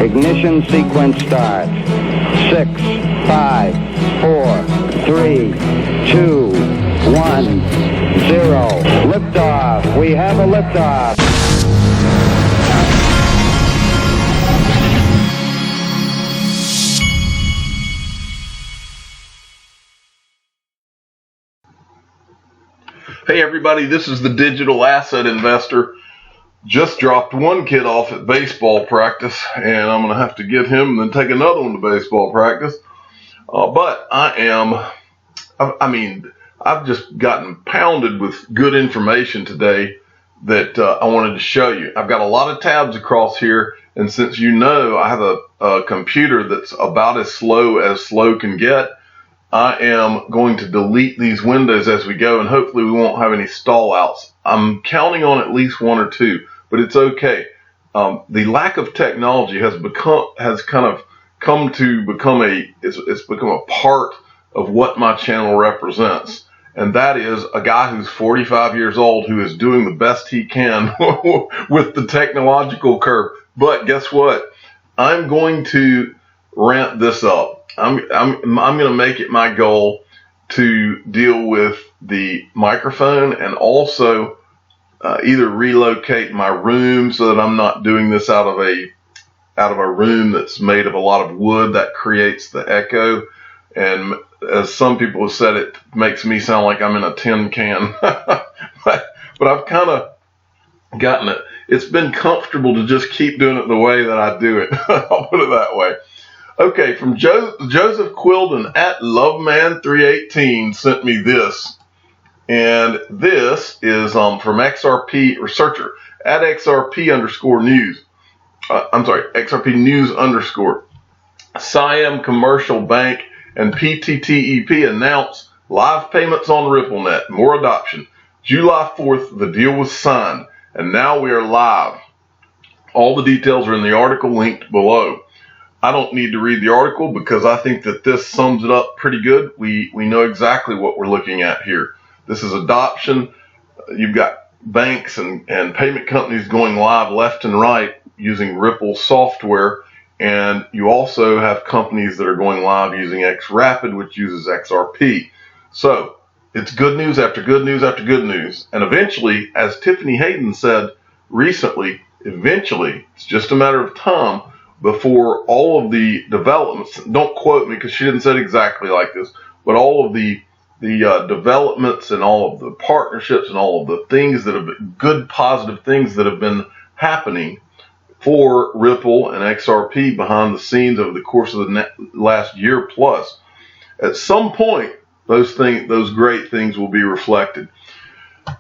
Ignition sequence starts. 6, 5, 4, 3, 2, 1, 0. Liftoff. We have a liftoff. Hey everybody, this is the digital asset investor. Just dropped one kid off at baseball practice, and I'm going to have to get him and then take another one to baseball practice. But I've just gotten pounded with good information today that I wanted to show you. I've got a lot of tabs across here, and since you know I have a computer that's about as slow can get, I am going to delete these windows as we go, and hopefully we won't have any stall outs. I'm counting on at least one or two, but it's okay. The lack of technology has kind of come to become it's become a part of what my channel represents, and that is a guy who's 45 years old who is doing the best he can with the technological curve. But guess what? I'm going to ramp this up. I'm going to make it my goal to deal with the microphone and also either relocate my room so that I'm not doing this out of a room that's made of a lot of wood that creates the echo. And as some people have said, it makes me sound like I'm in a tin can. but I've kind of gotten it. It's been comfortable to just keep doing it the way that I do it. I'll put it that way. Okay, from Joseph Quilden at Loveman318 sent me this, and this is from XRP Researcher at XRP_news. XRP news_. Siam Commercial Bank and PTTEP announce live payments on RippleNet. More adoption. July 4th, the deal was signed, and now we are live. All the details are in the article linked below. I don't need to read the article because I think that this sums it up pretty good. We know exactly what we're looking at here. This is adoption. You've got banks and payment companies going live left and right using Ripple software, and you also have companies that are going live using XRapid, which uses XRP. So it's good news after good news after good news. And eventually, as Tiffany Hayden said recently, it's just a matter of time before all of the developments, don't quote me because she didn't say it exactly like this, but all of the developments and all of the partnerships and all of the things that have been good, positive things that have been happening for Ripple and XRP behind the scenes over the course of the last year plus, at some point, those great things will be reflected.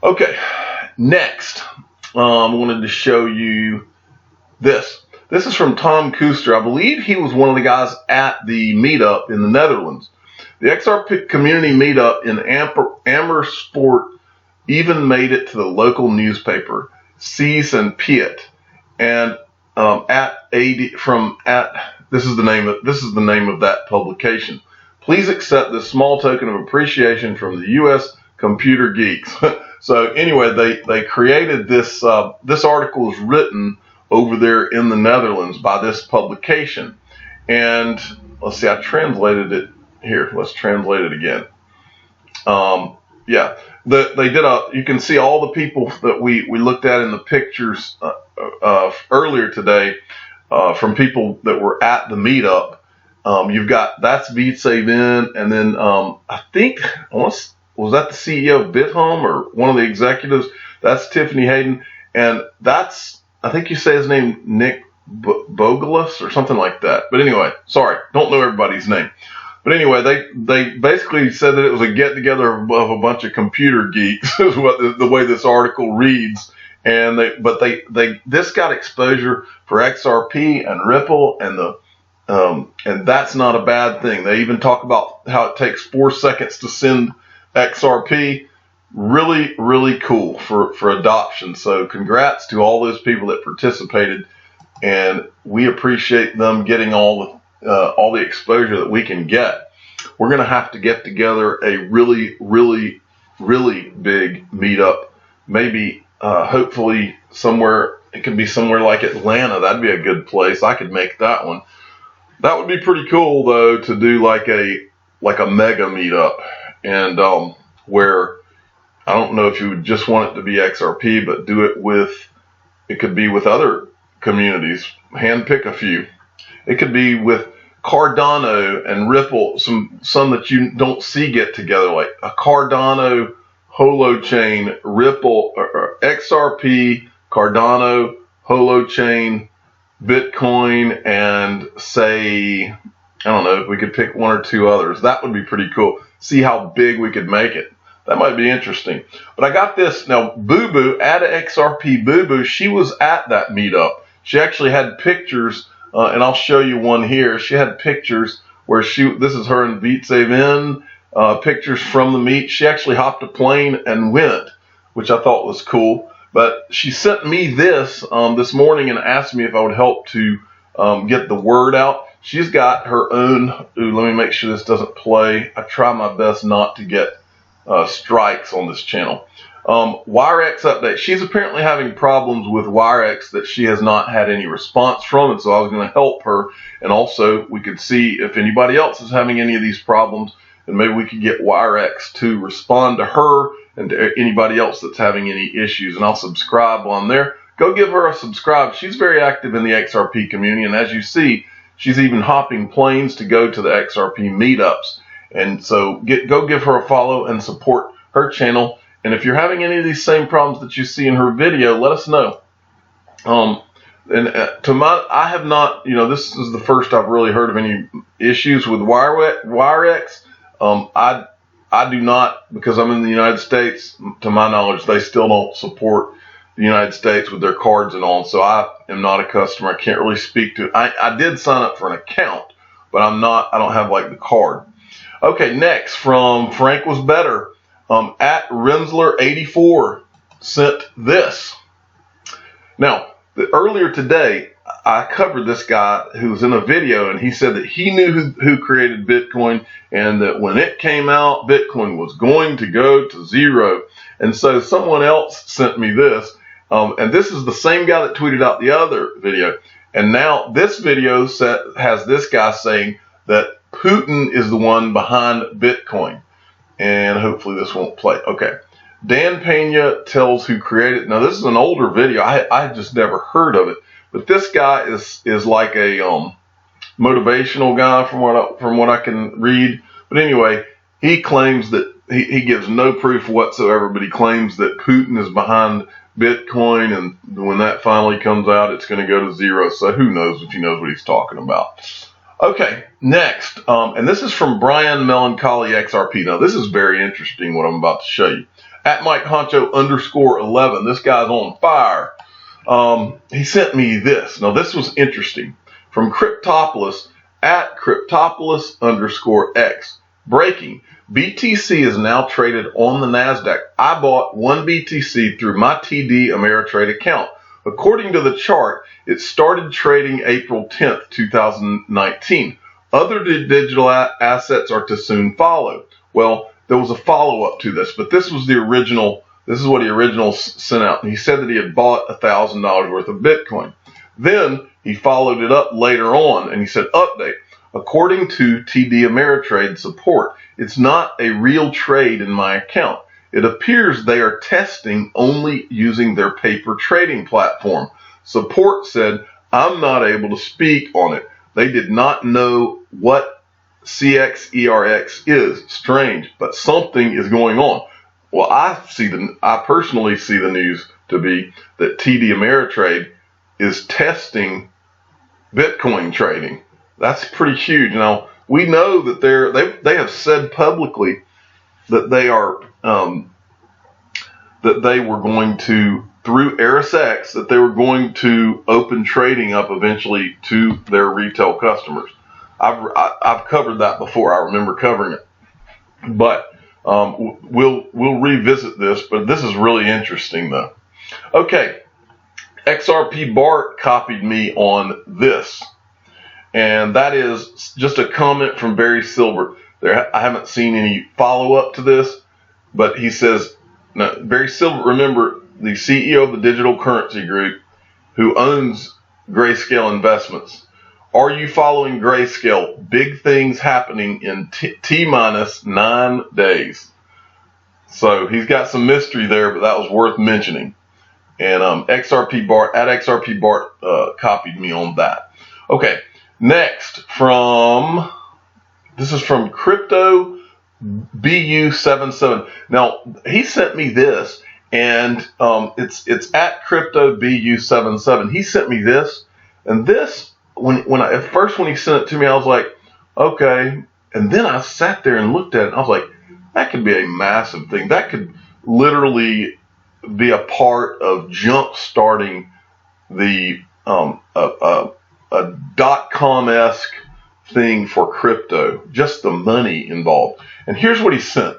Okay, next, I wanted to show you this. This is from Tom Kuster. I believe he was one of the guys at the meetup in the Netherlands. The XRP community meetup in Amersfoort even made it to the local newspaper, Sees and Piet. And this is the name of that publication. Please accept this small token of appreciation from the U.S. computer geeks. So anyway, they created this. This article is written over there in the Netherlands by this publication. And let's see, I translated it here. Let's translate it again. You can see all the people that we looked at in the pictures earlier today from people that were at the meetup. You've got, that's VSaveN, and then I think, was that the CEO of BitHome or one of the executives? That's Tiffany Hayden, and that's, I think you say his name, Nick Bogelis or something like that. But anyway, sorry, don't know everybody's name. But anyway, they basically said that it was a get-together of a bunch of computer geeks, is what the way this article reads. And this got exposure for XRP and Ripple, and that's not a bad thing. They even talk about how it takes 4 seconds to send XRP. Really, really cool for adoption. So congrats to all those people that participated, and we appreciate them getting all the exposure that we can get. We're going to have to get together a really, really, really big meetup, maybe hopefully somewhere It could be somewhere like Atlanta. That'd be a good place. I could make that one. That would be pretty cool though, to do like a mega meetup, and where I don't know if you would just want it to be XRP, but do it with, it could be with other communities. Handpick a few. It could be with Cardano and Ripple, some that you don't see get together, like a Cardano holochain, Ripple, or XRP, Cardano, holochain, Bitcoin, and say, I don't know, if we could pick one or two others. That would be pretty cool. See how big we could make it. That might be interesting. But I got this. Now, Boo Boo, at XRP Boo Boo, she was at that meetup. She actually had pictures, and I'll show you one here. She had pictures where this is her in Vietnam, pictures from the meet. She actually hopped a plane and went, which I thought was cool. But she sent me this morning and asked me if I would help to get the word out. She's got her own, let me make sure this doesn't play. I try my best not to get strikes on this channel. WireX update. She's apparently having problems with WireX that she has not had any response from, and so I was going to help her. And also, we could see if anybody else is having any of these problems, and maybe we could get WireX to respond to her and to anybody else that's having any issues. And I'll subscribe on there. Go give her a subscribe. She's very active in the XRP community, and as you see, she's even hopping planes to go to the XRP meetups. And so go give her a follow and support her channel. And if you're having any of these same problems that you see in her video, let us know. I have not, this is the first I've really heard of any issues with WireX. I do not, because I'm in the United States, to my knowledge, they still don't support the United States with their cards and all. So I am not a customer. I can't really speak to it. I did sign up for an account, but I don't have like the card. Okay, next from Frank Was Better, at Rensler84 sent this. Now, earlier today, I covered this guy who was in a video, and he said that he knew who created Bitcoin, and that when it came out, Bitcoin was going to go to zero. And so someone else sent me this, and this is the same guy that tweeted out the other video. And now this video has this guy saying that Putin is the one behind Bitcoin. And hopefully this won't play. Okay. Dan Pena tells who created. Now this is an older video. I just never heard of it. But this guy is like a motivational guy from what I can read. But anyway, he claims that he gives no proof whatsoever, but he claims that Putin is behind Bitcoin, and when that finally comes out, it's going to go to zero. So who knows if he knows what he's talking about. Okay, next, and this is from Brian Melancholy XRP. Now this is very interesting what I'm about to show you. At Mike Honcho _11, this guy's on fire. He sent me this. Now this was interesting. From Cryptopolis, at Cryptopolis _X. Breaking. BTC is now traded on the NASDAQ. I bought one BTC through my TD Ameritrade account. According to the chart, it started trading April 10th, 2019. Other digital assets are to soon follow. Well, there was a follow-up to this, but this was the original. This is what he originally sent out. And he said that he had bought $1,000 worth of Bitcoin. Then he followed it up later on, and he said, update. According to TD Ameritrade support, it's not a real trade in my account. It appears they are testing only using their paper trading platform. Support said, I'm not able to speak on it. They did not know what CXERX is. Strange, but something is going on. Well, I personally see the news to be that TD Ameritrade is testing Bitcoin trading. That's pretty huge. Now, we know that they have said publicly that they are that they were going to, through ErisX, that they were going to open trading up eventually to their retail customers. I've covered that before. I remember covering it, but we'll revisit this. But this is really interesting, though. Okay, XRP Bart copied me on this, and that is just a comment from Barry Silbert. I haven't seen any follow-up to this, but he says, now, Barry Silbert, remember, the CEO of the Digital Currency Group, who owns Grayscale Investments. Are you following Grayscale? Big things happening in T-minus 9 days. So he's got some mystery there, but that was worth mentioning. And XRP Bart, at XRP Bart copied me on that. Okay, next this is from Crypto BU77. Now, he sent me this, and it's at Crypto BU77. He sent me this, and this, when he sent it to me, I was like, okay. And then I sat there and looked at it, and I was like, that could be a massive thing. That could literally be a part of jump starting the a .com-esque thing for crypto, just the money involved. And here's what he sent.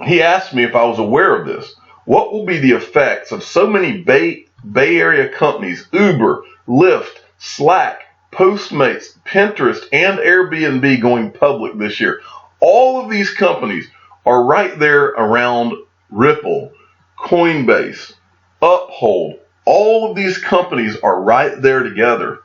He asked me if I was aware of this. What will be the effects of so many Bay Area companies, Uber, Lyft, Slack, Postmates, Pinterest, and Airbnb going public this year? All of these companies are right there around Ripple, Coinbase, Uphold. All of these companies are right there together.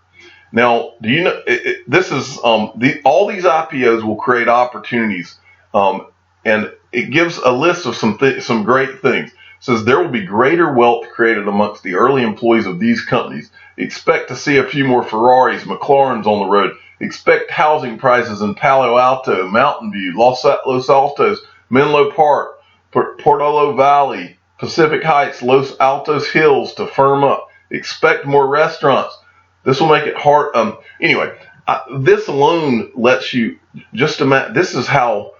Now, do you know, this is all these IPOs will create opportunities, and it gives a list of some great things. It says there will be greater wealth created amongst the early employees of these companies. Expect to see a few more Ferraris, McLarens on the road. Expect housing prices in Palo Alto, Mountain View, Los Altos, Menlo Park, Portola Valley, Pacific Heights, Los Altos Hills to firm up. Expect more restaurants. This will make it hard. Anyway, this alone lets you just imagine. This is how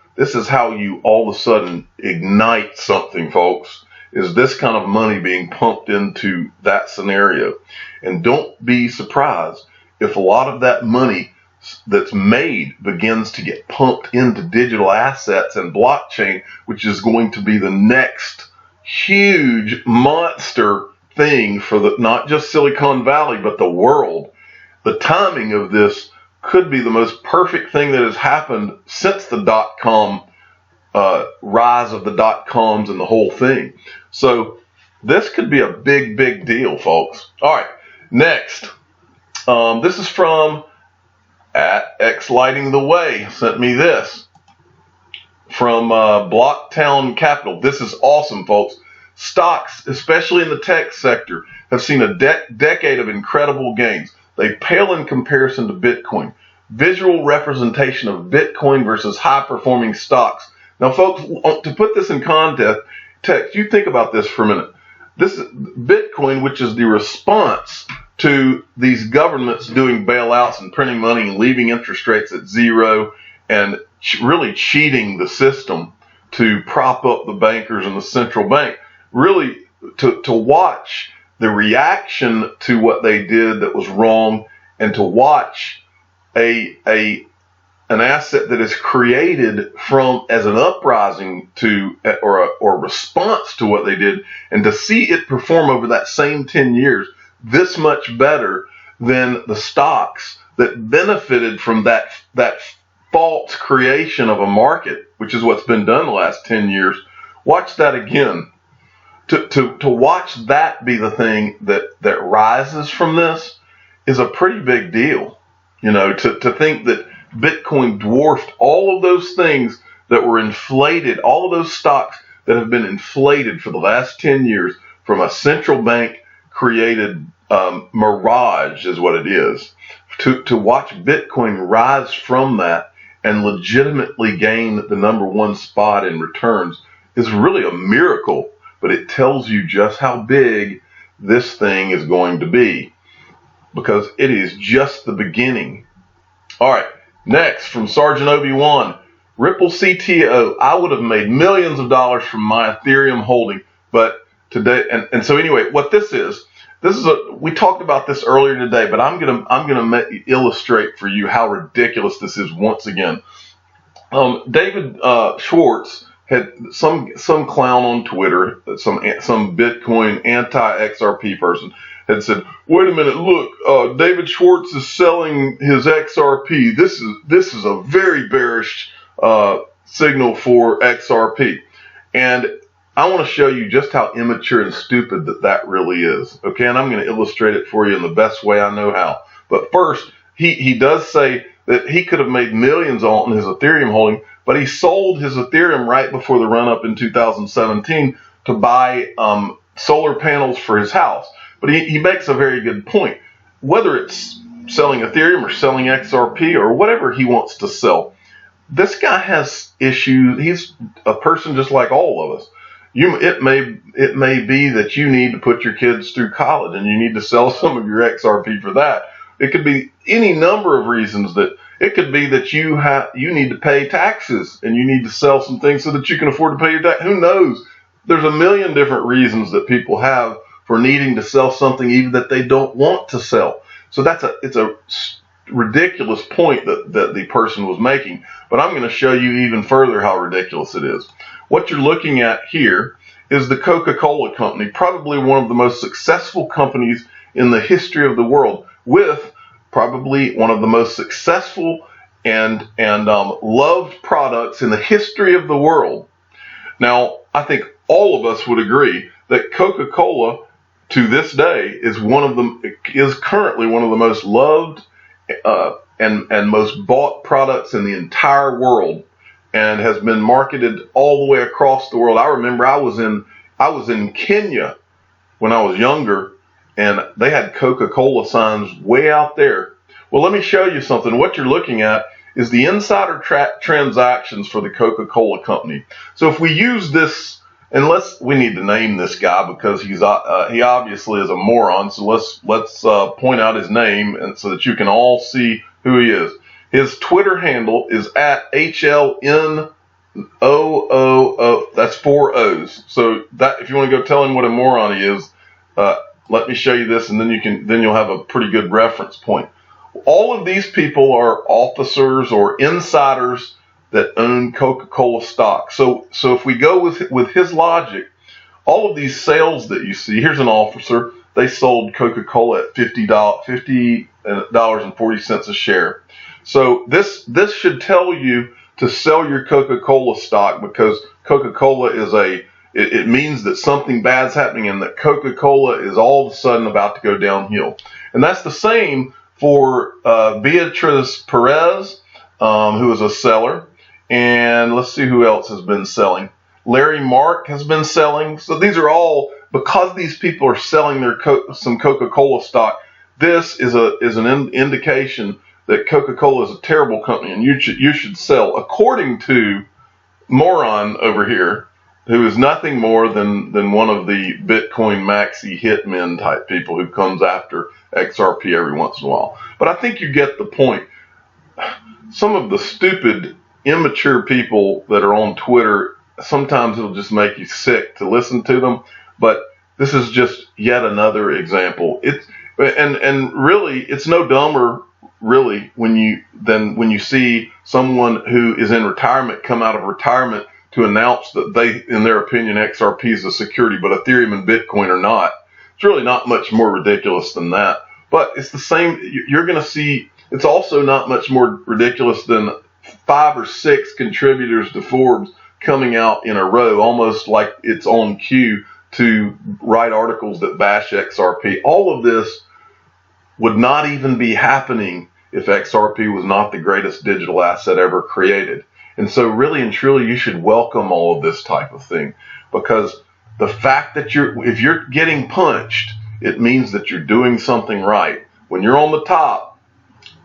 you all of a sudden ignite something, folks. Is this kind of money being pumped into that scenario? And don't be surprised if a lot of that money that's made begins to get pumped into digital assets and blockchain, which is going to be the next huge monster thing for not just Silicon Valley, but the world. The timing of this could be the most perfect thing that has happened since the dot-com rise of the dot-coms and the whole thing. So this could be a big, big deal, folks. All right, next. This is from at X Lighting the Way, sent me this from Blocktown Capital. This is awesome, folks. Stocks, especially in the tech sector, have seen a decade of incredible gains. They pale in comparison to Bitcoin. Visual representation of Bitcoin versus high-performing stocks. Now, folks, to put this in context, you think about this for a minute. This is Bitcoin, which is the response to these governments doing bailouts and printing money and leaving interest rates at zero and really cheating the system to prop up the bankers and the central bank. Really, to watch the reaction to what they did that was wrong, and to watch an asset that is created as an uprising to or a response to what they did, and to see it perform over that same 10 years this much better than the stocks that benefited from that false creation of a market, which is what's been done the last 10 years. Watch that again. To watch that be the thing that rises from this is a pretty big deal. You know, to think that Bitcoin dwarfed all of those things that were inflated, all of those stocks that have been inflated for the last 10 years from a central bank created mirage is what it is. To watch Bitcoin rise from that and legitimately gain the #1 spot in returns is really a miracle, but it tells you just how big this thing is going to be, because it is just the beginning. All right, next from Sergeant Obi-Wan, Ripple CTO, I would have made millions of dollars from my Ethereum holding, but today, and so anyway, what this is we talked about this earlier today, but I'm gonna illustrate for you how ridiculous this is once again. David Schwartz had some clown on Twitter, some Bitcoin anti-XRP person had said, "Wait a minute, look, David Schwartz is selling his XRP. This is a very bearish signal for XRP." And I want to show you just how immature and stupid that really is. Okay, and I'm going to illustrate it for you in the best way I know how. But first, he does say that he could have made millions on his Ethereum holding, but he sold his Ethereum right before the run-up in 2017 to buy solar panels for his house. But he makes a very good point. Whether it's selling Ethereum or selling XRP or whatever he wants to sell, this guy has issues. He's a person just like all of us. It may be that you need to put your kids through college and you need to sell some of your XRP for that. It could be any number of reasons. That it could be that you need to pay taxes and you need to sell some things so that you can afford to pay your tax. Who knows? There's a million different reasons that people have for needing to sell something even that they don't want to sell. So it's a ridiculous point that the person was making. But I'm going to show you even further how ridiculous it is. What you're looking at here is the Coca-Cola company, probably one of the most successful companies in the history of the world, with probably one of the most successful and loved products in the history of the world. Now, I think all of us would agree that Coca-Cola, to this day, is currently one of the most loved and most bought products in the entire world, and has been marketed all the way across the world. I remember I was in Kenya when I was younger, and they had Coca-Cola signs way out there. Well, let me show you something. What you're looking at is the insider transactions for the Coca-Cola company. So if we use this, and we need to name this guy because he obviously is a moron. So let's point out his name, and so that you can all see who he is. His Twitter handle is at HLNOOO. That's 4 O's. So that, if you want to go tell him what a moron he is, let me show you this, and then you'll have a pretty good reference point. All of these people are officers or insiders that own Coca-Cola stock. So if we go with his logic, all of these sales that you see, here's an officer. They sold Coca-Cola at $50.40 a share. So this should tell you to sell your Coca-Cola stock, because Coca-Cola it means that something bad's happening and that Coca-Cola is all of a sudden about to go downhill. And that's the same for Beatriz Perez, who is a seller. And let's see who else has been selling. Larry Mark has been selling. So these are all, because these people are selling some Coca-Cola stock, this is an indication that Coca-Cola is a terrible company and you should sell, according to moron over here, who is nothing more than one of the Bitcoin maxi hitmen type people who comes after XRP every once in a while. But I think you get the point. Some of the stupid, immature people that are on Twitter, sometimes it'll just make you sick to listen to them. But this is just yet another example. And really, it's no dumber, really, when you see someone who is in retirement come out of retirement to announce that they, in their opinion, XRP is a security, but Ethereum and Bitcoin are not. It's really not much more ridiculous than that. But it's the same. You're going to see. It's also not much more ridiculous than 5 or 6 contributors to Forbes coming out in a row, almost like it's on cue to write articles that bash XRP. All of this would not even be happening if XRP was not the greatest digital asset ever created. And so really and truly, you should welcome all of this type of thing, because the fact that if you're getting punched, it means that you're doing something right. When you're on the top,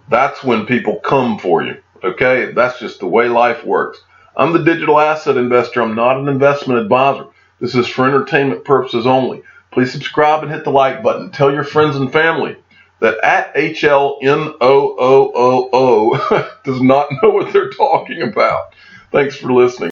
that's when people come for you. Okay? That's just the way life works. I'm the digital asset investor. I'm not an investment advisor. This is for entertainment purposes only. Please subscribe and hit the like button. Tell your friends and family that at HLNOOO does not know what they're talking about. Thanks for listening.